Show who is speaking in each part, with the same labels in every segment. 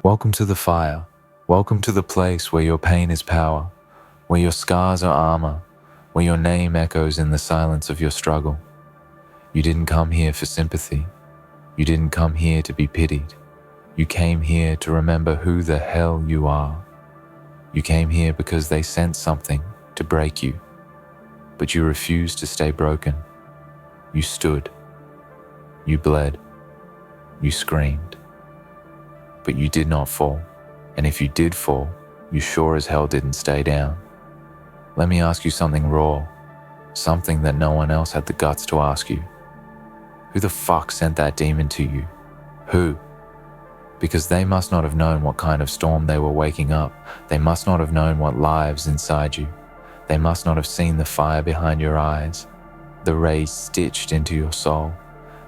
Speaker 1: Welcome to the fire. Welcome to the place where your pain is power, where your scars are armor, where your name echoes in the silence of your struggle. You didn't come here for sympathy. You didn't come here to be pitied. You came here to remember who the hell you are. You came here because they sent something to break you, but you refused to stay broken. You stood. You bled. You screamed. But you did not fall. And if you did fall, you sure as hell didn't stay down. Let me ask you something raw, something that no one else had the guts to ask you. Who the fuck sent that demon to you? Who? Because they must not have known what kind of storm they were waking up. They must not have known what lives inside you. They must not have seen the fire behind your eyes, the rays stitched into your soul,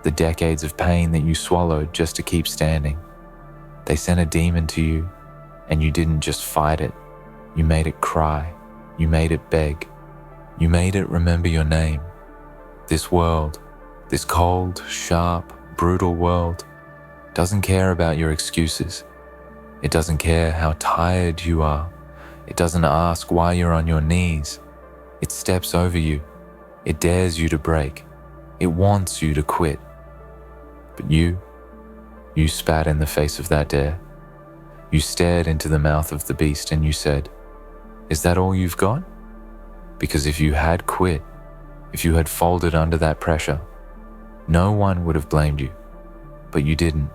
Speaker 1: the decades of pain that you swallowed just to keep standing. They sent a demon to you, and you didn't just fight it. You made it cry. You made it beg. You made it remember your name. This world, this cold, sharp, brutal world, doesn't care about your excuses. It doesn't care how tired you are. It doesn't ask why you're on your knees. It steps over you. It dares you to break. It wants you to quit. But you spat in the face of that dare. You stared into the mouth of the beast and you said, "Is that all you've got?" Because if you had quit, if you had folded under that pressure, no one would have blamed you. But you didn't.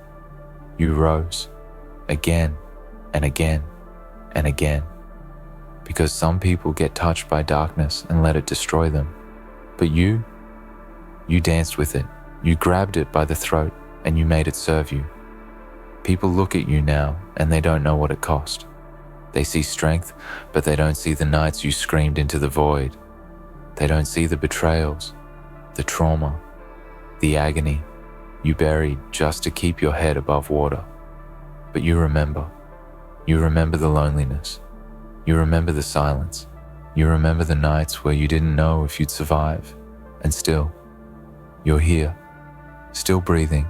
Speaker 1: You rose again and again and again. Because some people get touched by darkness and let it destroy them. But you danced with it. You grabbed it by the throat and you made it serve you. People look at you now and they don't know what it cost. They see strength, but they don't see the nights you screamed into the void. They don't see the betrayals, the trauma, the agony you buried just to keep your head above water. But you remember. You remember the loneliness. You remember the silence. You remember the nights where you didn't know if you'd survive. And still, you're here, still breathing,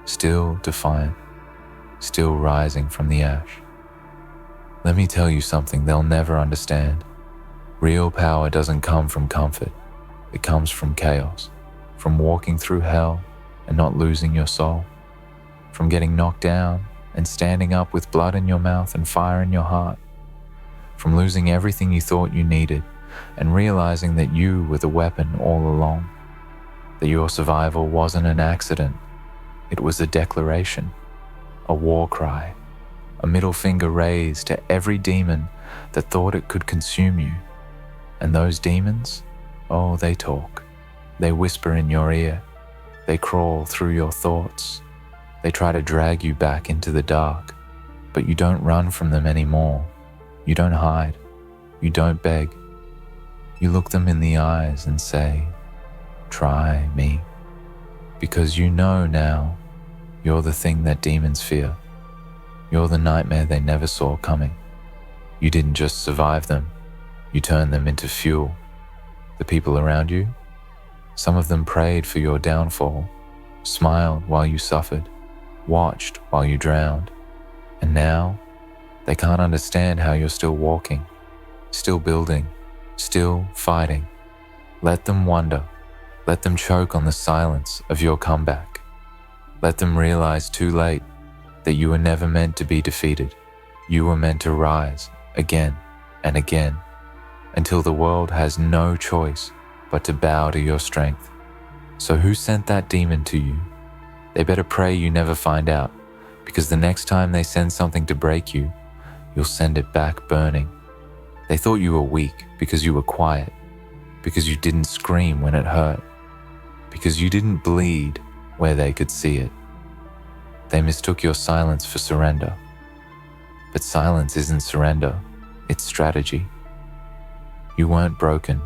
Speaker 1: still defiant, still rising from the ash. Let me tell you something they'll never understand. Real power doesn't come from comfort. It comes from chaos, from walking through hell and not losing your soul, from getting knocked down and standing up with blood in your mouth and fire in your heart, from losing everything you thought you needed and realizing that you were the weapon all along, that your survival wasn't an accident. It was a declaration, a war cry, a middle finger raised to every demon that thought it could consume you. And those demons, oh, they talk. They whisper in your ear. They crawl through your thoughts. They try to drag you back into the dark, but you don't run from them anymore. You don't hide. You don't beg. You look them in the eyes and say, "Try me." Because you know now you're the thing that demons fear. You're the nightmare they never saw coming. You didn't just survive them, you turned them into fuel. The people around you, some of them prayed for your downfall, smiled while you suffered, watched while you drowned. And now, they can't understand how you're still walking, still building, still fighting. Let them wonder. Let them choke on the silence of your comeback. Let them realize too late that you were never meant to be defeated. You were meant to rise again and again until the world has no choice but to bow to your strength. So who sent that demon to you? They better pray you never find out, because the next time they send something to break you, you'll send it back burning. They thought you were weak because you were quiet, because you didn't scream when it hurt, because you didn't bleed where they could see it. They mistook your silence for surrender. But silence isn't surrender, it's strategy. You weren't broken,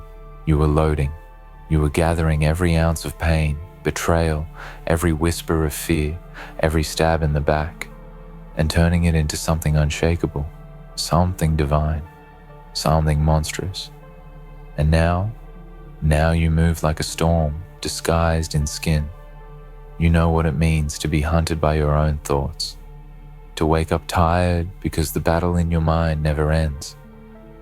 Speaker 1: you were loading. You were gathering every ounce of pain, betrayal, every whisper of fear, every stab in the back, and turning it into something unshakable, something divine, something monstrous. And now you move like a storm, disguised in skin. You know what it means to be hunted by your own thoughts. To wake up tired because the battle in your mind never ends.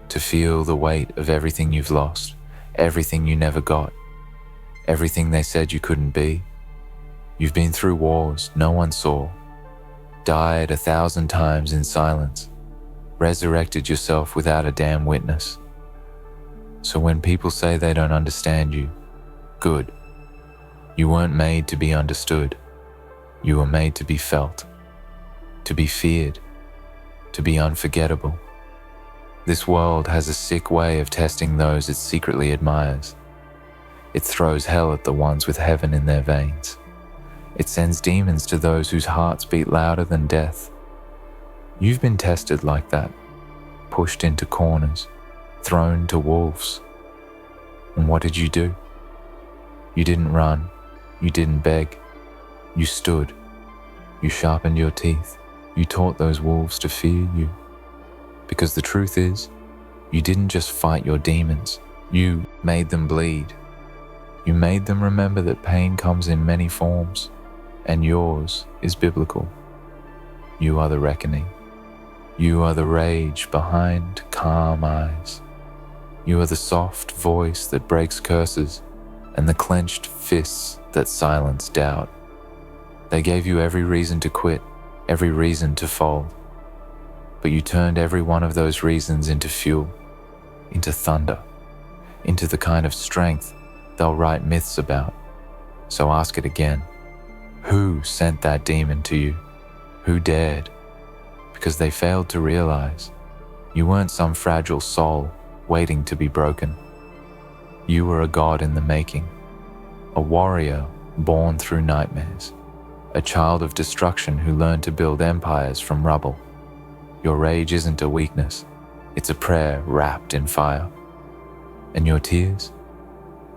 Speaker 1: To feel the weight of everything you've lost, everything you never got, everything they said you couldn't be. You've been through wars no one saw, died 1,000 times in silence, resurrected yourself without a damn witness. So when people say they don't understand you, good. You weren't made to be understood. You were made to be felt, to be feared, to be unforgettable. This world has a sick way of testing those it secretly admires. It throws hell at the ones with heaven in their veins. It sends demons to those whose hearts beat louder than death. You've been tested like that, pushed into corners, thrown to wolves. And what did you do? You didn't run, you didn't beg, you stood, you sharpened your teeth, you taught those wolves to fear you. Because the truth is, you didn't just fight your demons, you made them bleed. You made them remember that pain comes in many forms, and yours is biblical. You are the reckoning. You are the rage behind calm eyes. You are the soft voice that breaks curses and the clenched fists that silence doubt. They gave you every reason to quit, every reason to fold. But you turned every one of those reasons into fuel, into thunder, into the kind of strength they'll write myths about. So ask it again. Who sent that demon to you? Who dared? Because they failed to realize you weren't some fragile soul waiting to be broken. You were a god in the making, a warrior born through nightmares, a child of destruction who learned to build empires from rubble. Your rage isn't a weakness, it's a prayer wrapped in fire. And your tears?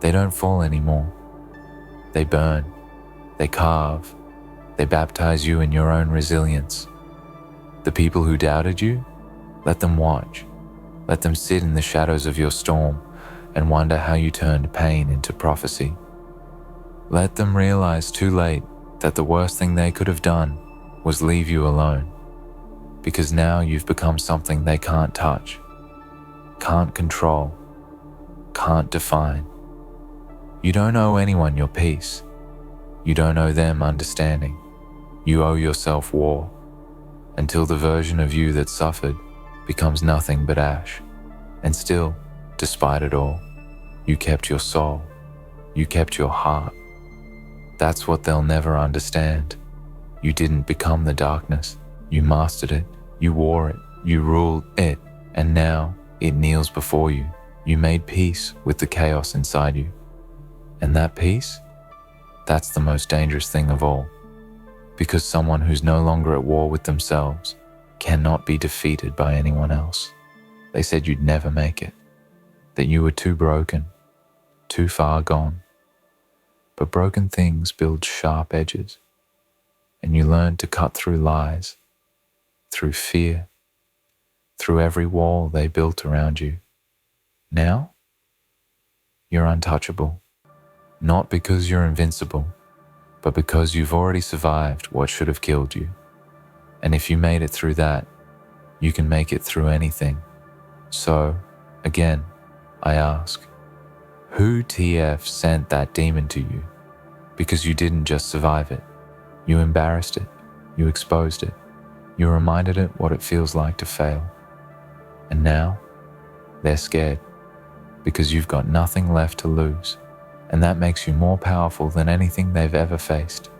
Speaker 1: They don't fall anymore. They burn, they carve, they baptize you in your own resilience. The people who doubted you, let them watch. Let them sit in the shadows of your storm and wonder how you turned pain into prophecy. Let them realize too late that the worst thing they could have done was leave you alone, because now you've become something they can't touch, can't control, can't define. You don't owe anyone your peace. You don't owe them understanding. You owe yourself war, until the version of you that suffered becomes nothing but ash. And still, despite it all, you kept your soul. You kept your heart. That's what they'll never understand. You didn't become the darkness. You mastered it. You wore it. You ruled it. And now it kneels before you. You made peace with the chaos inside you. And that peace? That's the most dangerous thing of all. Because someone who's no longer at war with themselves cannot be defeated by anyone else. They said you'd never make it, that you were too broken, too far gone. But broken things build sharp edges, and you learn to cut through lies, through fear, through every wall they built around you. Now, you're untouchable, not because you're invincible, but because you've already survived what should have killed you. And if you made it through that, you can make it through anything. So, again, I ask, who TF sent that demon to you? Because you didn't just survive it. You embarrassed it. You exposed it. You reminded it what it feels like to fail. And now, they're scared because you've got nothing left to lose. And that makes you more powerful than anything they've ever faced.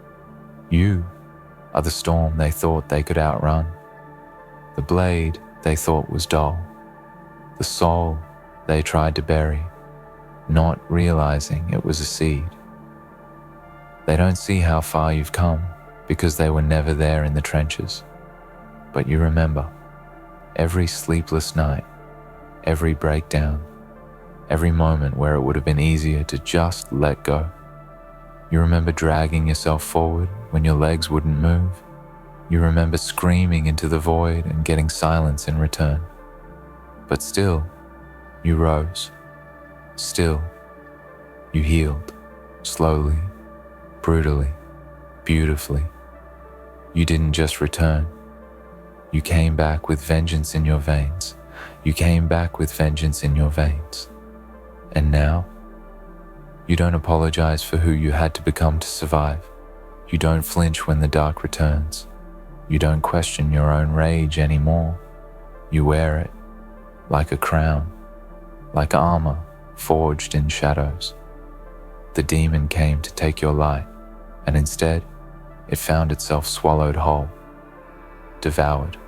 Speaker 1: You are the storm they thought they could outrun, the blade they thought was dull, the soul they tried to bury, not realizing it was a seed. They don't see how far you've come because they were never there in the trenches. But you remember, every sleepless night, every breakdown, every moment where it would have been easier to just let go. You remember dragging yourself forward when your legs wouldn't move. You remember screaming into the void and getting silence in return. But still, you rose. Still, you healed, slowly, brutally, beautifully. You didn't just return, You came back with vengeance in your veins. You came back with vengeance in your veins. And now, you don't apologize for who you had to become to survive. You don't flinch when the dark returns. You don't question your own rage anymore. You wear it like a crown, like armor forged in shadows. The demon came to take your light, and instead, it found itself swallowed whole, devoured,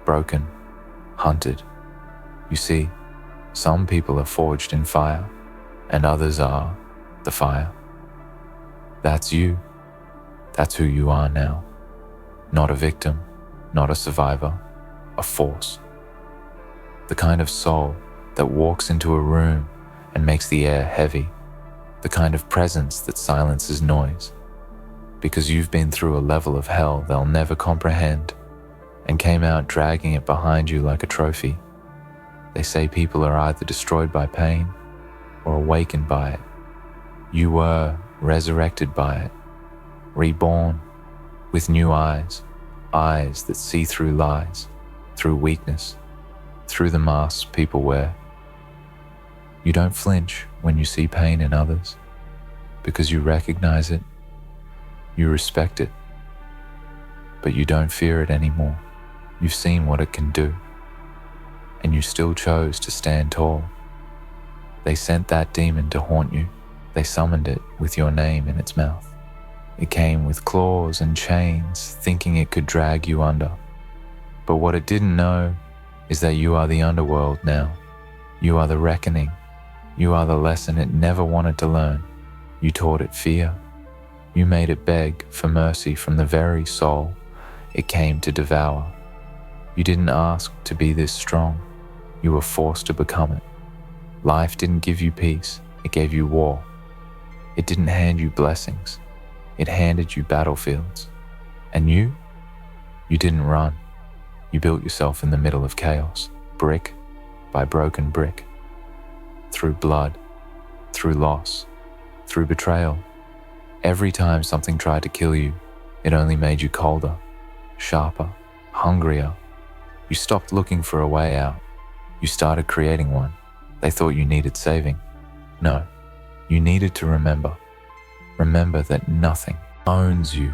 Speaker 1: broken, hunted. You see, some people are forged in fire, and others are the fire. That's you. That's who you are now. Not a victim, not a survivor, a force. The kind of soul that walks into a room and makes the air heavy. The kind of presence that silences noise. Because you've been through a level of hell they'll never comprehend and came out dragging it behind you like a trophy. They say people are either destroyed by pain or awakened by it. You were resurrected by it, reborn with new eyes, eyes that see through lies, through weakness, through the masks people wear. You don't flinch when you see pain in others because you recognize it, you respect it, but you don't fear it anymore. You've seen what it can do, and you still chose to stand tall. They sent that demon to haunt you. They summoned it with your name in its mouth. It came with claws and chains, thinking it could drag you under. But what it didn't know is that you are the underworld now. You are the reckoning. You are the lesson it never wanted to learn. You taught it fear. You made it beg for mercy from the very soul it came to devour. You didn't ask to be this strong. You were forced to become it. Life didn't give you peace. It gave you war. It didn't hand you blessings. It handed you battlefields. And you didn't run. You built yourself in the middle of chaos, brick by broken brick. Through blood, through loss, through betrayal. Every time something tried to kill you, it only made you colder, sharper, hungrier. You stopped looking for a way out. You started creating one. They thought you needed saving. No, you needed to remember. Remember that nothing owns you,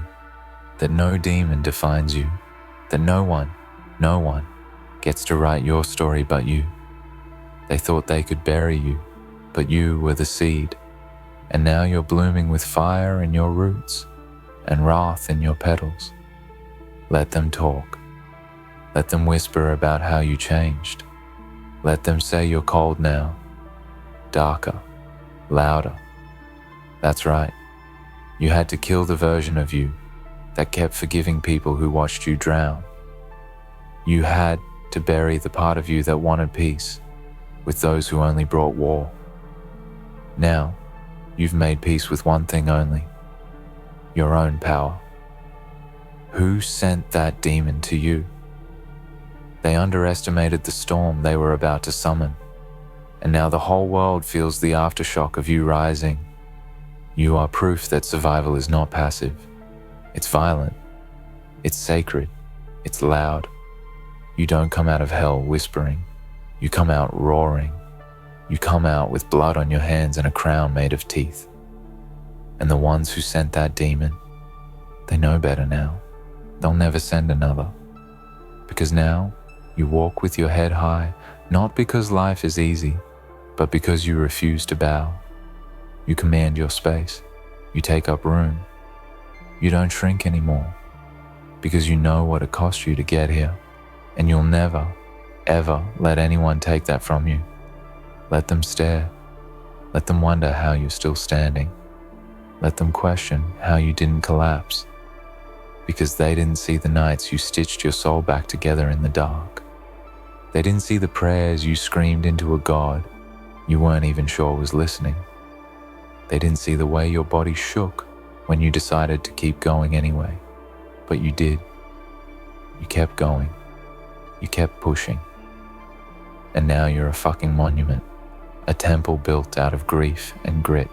Speaker 1: that no demon defines you, that no one gets to write your story but you. They thought they could bury you, but you were the seed, and now you're blooming with fire in your roots and wrath in your petals. Let them talk. Let them whisper about how you changed. Let them say you're cold now, darker, louder. That's right. You had to kill the version of you that kept forgiving people who watched you drown. You had to bury the part of you that wanted peace with those who only brought war. Now, you've made peace with one thing only, your own power. Who sent that demon to you? They underestimated the storm they were about to summon, and now the whole world feels the aftershock of you rising. You are proof that survival is not passive. It's violent. It's sacred. It's loud. You don't come out of hell whispering. You come out roaring. You come out with blood on your hands and a crown made of teeth. And the ones who sent that demon, they know better now. They'll never send another. Because now, you walk with your head high, not because life is easy, but because you refuse to bow. You command your space. You take up room. You don't shrink anymore, because you know what it cost you to get here, and you'll never, ever let anyone take that from you. Let them stare. Let them wonder how you're still standing. Let them question how you didn't collapse, because they didn't see the nights you stitched your soul back together in the dark. They didn't see the prayers you screamed into a God you weren't even sure was listening. They didn't see the way your body shook when you decided to keep going anyway. But you did. You kept going. You kept pushing. And now you're a fucking monument, a temple built out of grief and grit.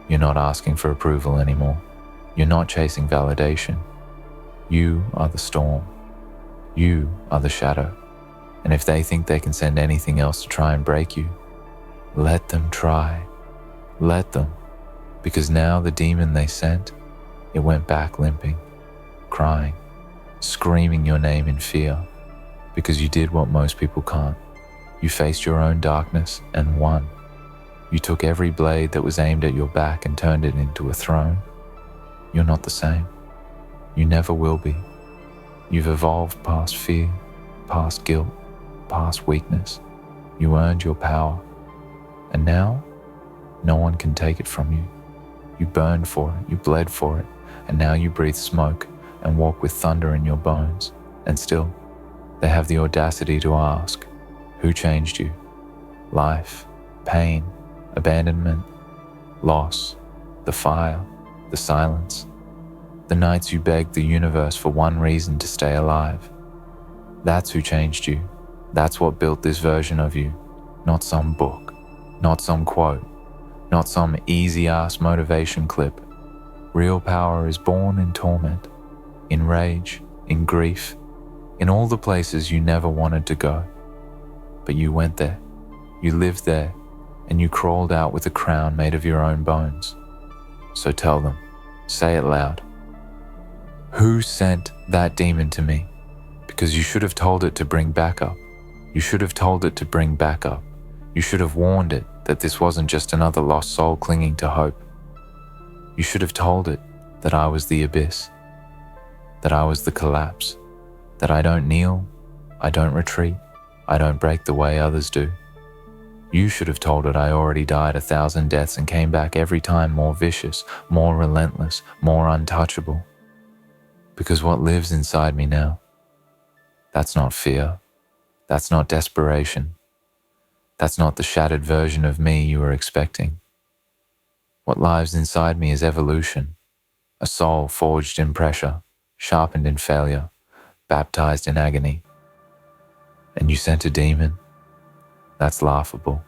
Speaker 1: You're not asking for approval anymore. You're not chasing validation. You are the storm. You are the shadow. And if they think they can send anything else to try and break you, let them try. Let them. Because now the demon they sent, it went back limping, crying, screaming your name in fear, because you did what most people can't. You faced your own darkness and won. You took every blade that was aimed at your back and turned it into a throne. You're not the same. You never will be. You've evolved past fear, past guilt, past weakness. You earned your power. And now, no one can take it from you. You burned for it, you bled for it, and now you breathe smoke and walk with thunder in your bones. And still, they have the audacity to ask, who changed you? Life, pain, abandonment, loss, the fire, the silence, the nights you begged the universe for one reason to stay alive. That's who changed you. That's what built this version of you. Not some book, not some quote, not some easy-ass motivation clip. Real power is born in torment, in rage, in grief, in all the places you never wanted to go. But you went there, you lived there, and you crawled out with a crown made of your own bones. So tell them, say it loud. Who sent that demon to me? Because you should have told it to bring backup. You should have told it to bring backup. You should have warned it that this wasn't just another lost soul clinging to hope. You should have told it that I was the abyss, that I was the collapse, that I don't kneel, I don't retreat, I don't break the way others do. You should have told it I already died 1,000 deaths and came back every time more vicious, more relentless, more untouchable. Because what lives inside me now, that's not fear, that's not desperation, that's not the shattered version of me you were expecting. What lives inside me is evolution, a soul forged in pressure, sharpened in failure, baptized in agony. And you sent a demon? That's laughable.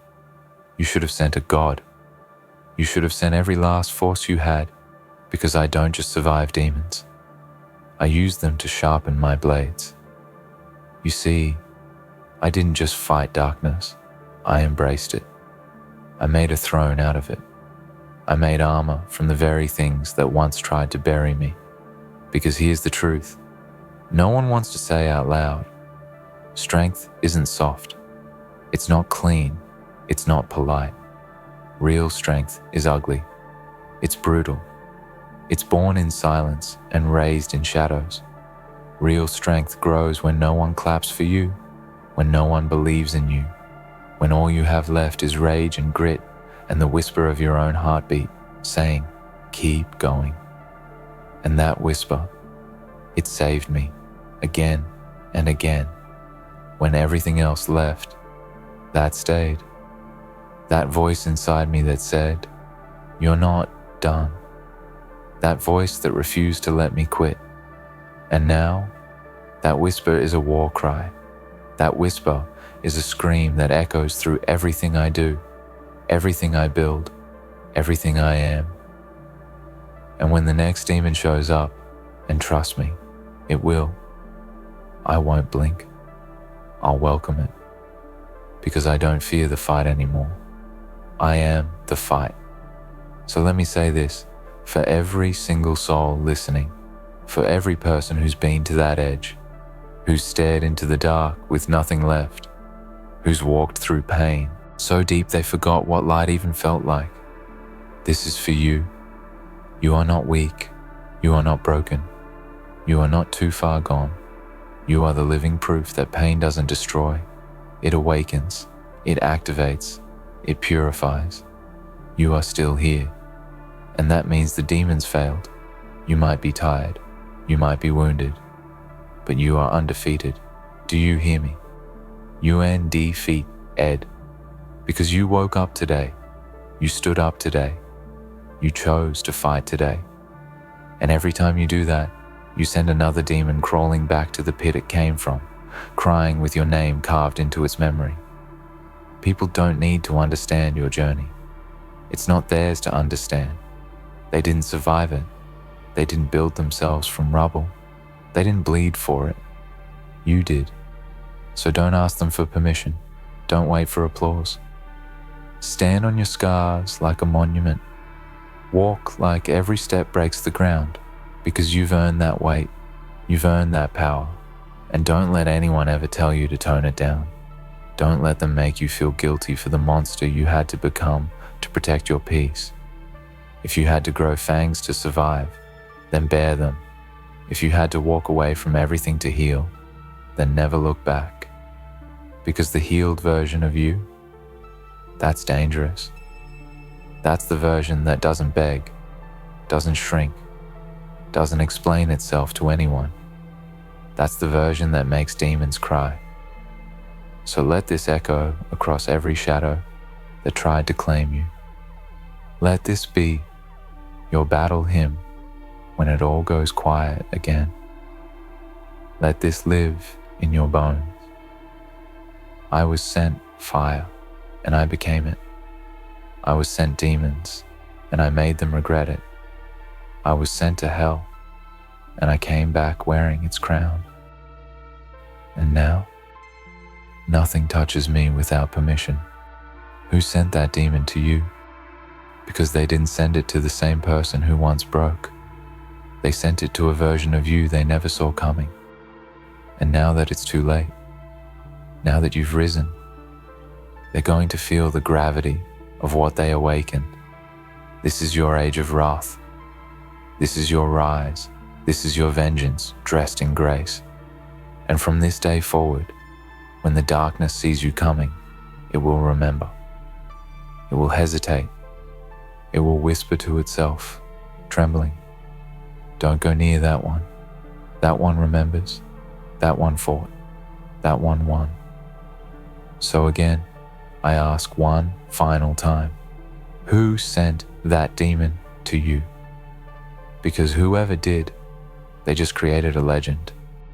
Speaker 1: You should have sent a god. You should have sent every last force you had, because I don't just survive demons. I use them to sharpen my blades. You see, I didn't just fight darkness, I embraced it. I made a throne out of it. I made armor from the very things that once tried to bury me. Because here's the truth, no one wants to say out loud, strength isn't soft. It's not clean, it's not polite. Real strength is ugly. It's brutal. It's born in silence and raised in shadows. Real strength grows when no one claps for you, when no one believes in you, when all you have left is rage and grit and the whisper of your own heartbeat saying, keep going. And that whisper, it saved me again and again. When everything else left, that stayed. That voice inside me that said, you're not done. That voice that refused to let me quit. And now, that whisper is a war cry. That whisper is a scream that echoes through everything I do, everything I build, everything I am. And when the next demon shows up, and trust me, it will, I won't blink. I'll welcome it. Because I don't fear the fight anymore. I am the fight. So let me say this, for every single soul listening, for every person who's been to that edge, who's stared into the dark with nothing left, who's walked through pain so deep they forgot what light even felt like. This is for you. You are not weak. You are not broken. You are not too far gone. You are the living proof that pain doesn't destroy. It awakens. It activates. It purifies. You are still here. And that means the demons failed. You might be tired. You might be wounded. But you are undefeated. Do you hear me? UNDFEAT. Because you woke up today. You stood up today. You chose to fight today. And every time you do that, you send another demon crawling back to the pit it came from, crying with your name carved into its memory. People don't need to understand your journey. It's not theirs to understand. They didn't survive it. They didn't build themselves from rubble. They didn't bleed for it. You did. So don't ask them for permission. Don't wait for applause. Stand on your scars like a monument. Walk like every step breaks the ground, because you've earned that weight. You've earned that power. And don't let anyone ever tell you to tone it down. Don't let them make you feel guilty for the monster you had to become to protect your peace. If you had to grow fangs to survive, then bear them. If you had to walk away from everything to heal, then never look back. Because the healed version of you, that's dangerous. That's the version that doesn't beg, doesn't shrink, doesn't explain itself to anyone. That's the version that makes demons cry. So let this echo across every shadow that tried to claim you. Let this be your battle hymn when it all goes quiet again. Let this live in your bones. I was sent fire, and I became it. I was sent demons, and I made them regret it. I was sent to hell, and I came back wearing its crown. And now, nothing touches me without permission. Who sent that demon to you? Because they didn't send it to the same person who once broke. They sent it to a version of you they never saw coming. And now that it's too late, now that you've risen, they're going to feel the gravity of what they awakened. This is your age of wrath. This is your rise. This is your vengeance dressed in grace. And from this day forward, when the darkness sees you coming, it will remember. It will hesitate. It will whisper to itself, trembling, "Don't go near that one. That one remembers. That one fought. That one won." So again, I ask one final time, who sent that demon to you? Because whoever did, they just created a legend.